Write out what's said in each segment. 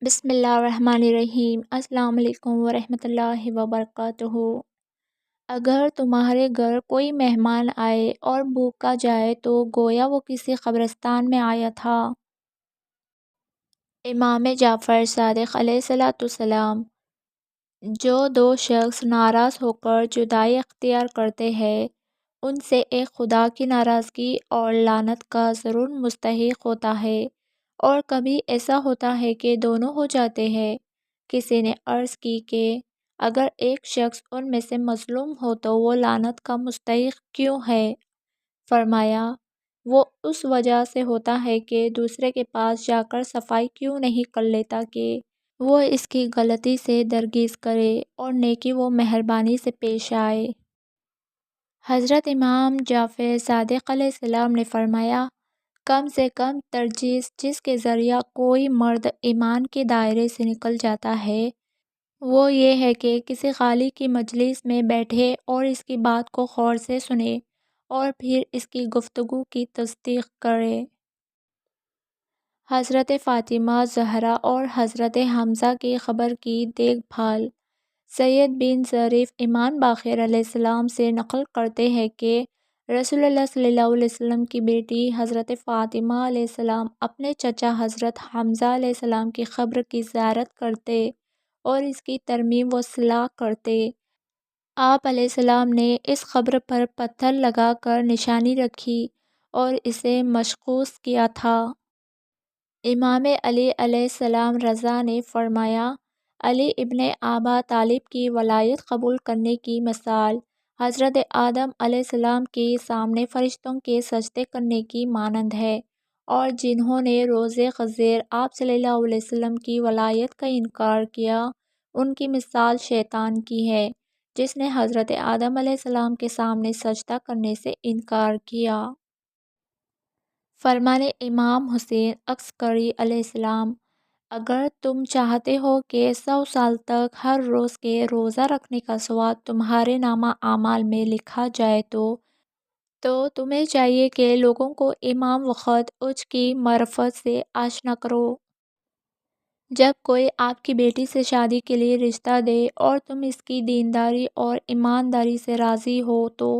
بسم اللہ الرحمن الرحیم۔ السلام علیکم ورحمۃ اللہ وبرکاتہ۔ اگر تمہارے گھر کوئی مہمان آئے اور بھوکا جائے تو گویا وہ کسی قبرستان میں آیا تھا۔ امام جعفر صادق علیہ السلام، جو دو شخص ناراض ہو کر جدائی اختیار کرتے ہیں، ان سے ایک خدا کی ناراضگی اور لعنت کا ضرور مستحق ہوتا ہے، اور کبھی ایسا ہوتا ہے کہ دونوں ہو جاتے ہیں۔ کسی نے عرض کی کہ اگر ایک شخص ان میں سے مظلوم ہو تو وہ لعنت کا مستحق کیوں ہے؟ فرمایا، وہ اس وجہ سے ہوتا ہے کہ دوسرے کے پاس جا کر صفائی کیوں نہیں کر لیتا کہ وہ اس کی غلطی سے درگزر کرے اور نیکی و مہربانی سے پیش آئے۔ حضرت امام جعفر صادق علیہ السلام نے فرمایا، کم سے کم تجویز جس کے ذریعہ کوئی مرد ایمان کے دائرے سے نکل جاتا ہے، وہ یہ ہے کہ کسی خالی کی مجلس میں بیٹھے اور اس کی بات کو غور سے سنے اور پھر اس کی گفتگو کی تصدیق کرے۔ حضرت فاطمہ زہرا اور حضرت حمزہ کی خبر کی دیکھ بھال سید بن ظریف ایمان باقر علیہ السلام سے نقل کرتے ہیں کہ رسول اللہ صلی اللہ علیہ وسلم کی بیٹی حضرت فاطمہ علیہ السلام اپنے چچا حضرت حمزہ علیہ السلام کی قبر کی زیارت کرتے اور اس کی ترمیم و اصلاح کرتے۔ آپ علیہ السلام نے اس قبر پر پتھر لگا کر نشانی رکھی اور اسے مشخوص کیا تھا۔ امام علی علیہ السلام رضا نے فرمایا، علی ابن ابی طالب کی ولایت قبول کرنے کی مثال حضرت آدم علیہ السلام کے سامنے فرشتوں کے سجدے کرنے کی مانند ہے، اور جنہوں نے روز خضر آپ صلی اللہ علیہ وسلم کی ولایت کا انکار کیا، ان کی مثال شیطان کی ہے، جس نے حضرت آدم علیہ السلام کے سامنے سجدہ کرنے سے انکار کیا۔ فرمان امام حسین عسکری علیہ السلام، اگر تم چاہتے ہو کہ 100 سال تک ہر روز کے روزہ رکھنے کا ثواب تمہارے نامہ اعمال میں لکھا جائے تو تمہیں چاہیے کہ لوگوں کو امام وقت اجر کی معرفت سے آشنا کرو۔ جب کوئی آپ کی بیٹی سے شادی کے لیے رشتہ دے اور تم اس کی دینداری اور ایمانداری سے راضی ہو تو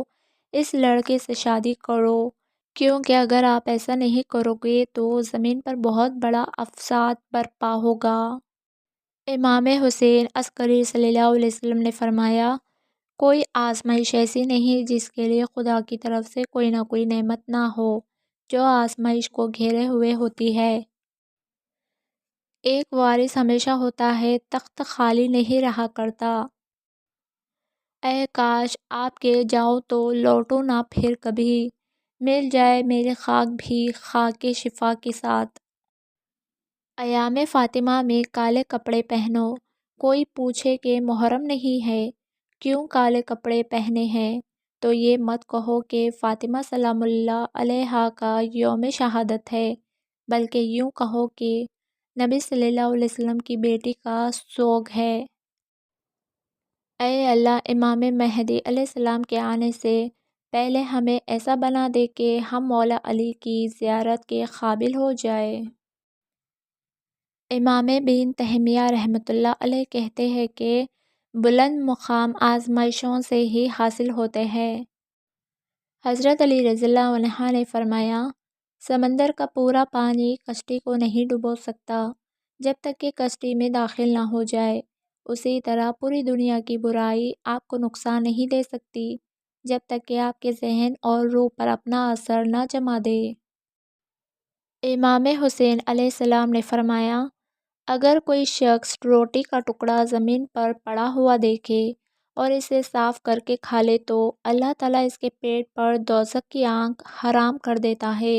اس لڑکے سے شادی کرو، کیونکہ اگر آپ ایسا نہیں کرو گے تو زمین پر بہت بڑا فساد برپا ہوگا۔ امام حسین عسکری صلی اللہ علیہ وسلم نے فرمایا، کوئی آزمائش ایسی نہیں جس کے لیے خدا کی طرف سے کوئی نہ کوئی نعمت نہ ہو، جو آزمائش کو گھیرے ہوئے ہوتی ہے۔ ایک وارث ہمیشہ ہوتا ہے، تخت خالی نہیں رہا کرتا۔ اے کاش آپ کے جاؤ تو لوٹو نہ پھر کبھی، مل جائے میری خاک بھی خاک شفا کے ساتھ۔ ایام فاطمہ میں کالے کپڑے پہنو۔ کوئی پوچھے کہ محرم نہیں ہے، کیوں کالے کپڑے پہنے ہیں، تو یہ مت کہو کہ فاطمہ سلام اللہ علیہا کا یوم شہادت ہے، بلکہ یوں کہو کہ نبی صلی اللہ علیہ وسلم کی بیٹی کا سوگ ہے۔ اے اللہ، امام مہدی علیہ السلام کے آنے سے پہلے ہمیں ایسا بنا دے کہ ہم مولا علی کی زیارت کے قابل ہو جائیں۔ امام ابن تیمیہ رحمۃ اللہ علیہ کہتے ہیں کہ بلند مقام آزمائشوں سے ہی حاصل ہوتے ہیں۔ حضرت علی رضی اللہ عنہ نے فرمایا، سمندر کا پورا پانی کشتی کو نہیں ڈبو سکتا جب تک کہ کشتی میں داخل نہ ہو جائے، اسی طرح پوری دنیا کی برائی آپ کو نقصان نہیں دے سکتی جب تک کہ آپ کے ذہن اور روح پر اپنا اثر نہ جما دے۔ امام حسین علیہ السلام نے فرمایا، اگر کوئی شخص روٹی کا ٹکڑا زمین پر پڑا ہوا دیکھے اور اسے صاف کر کے کھا لے تو اللہ تعالیٰ اس کے پیٹ پر دوزخ کی آگ حرام کر دیتا ہے۔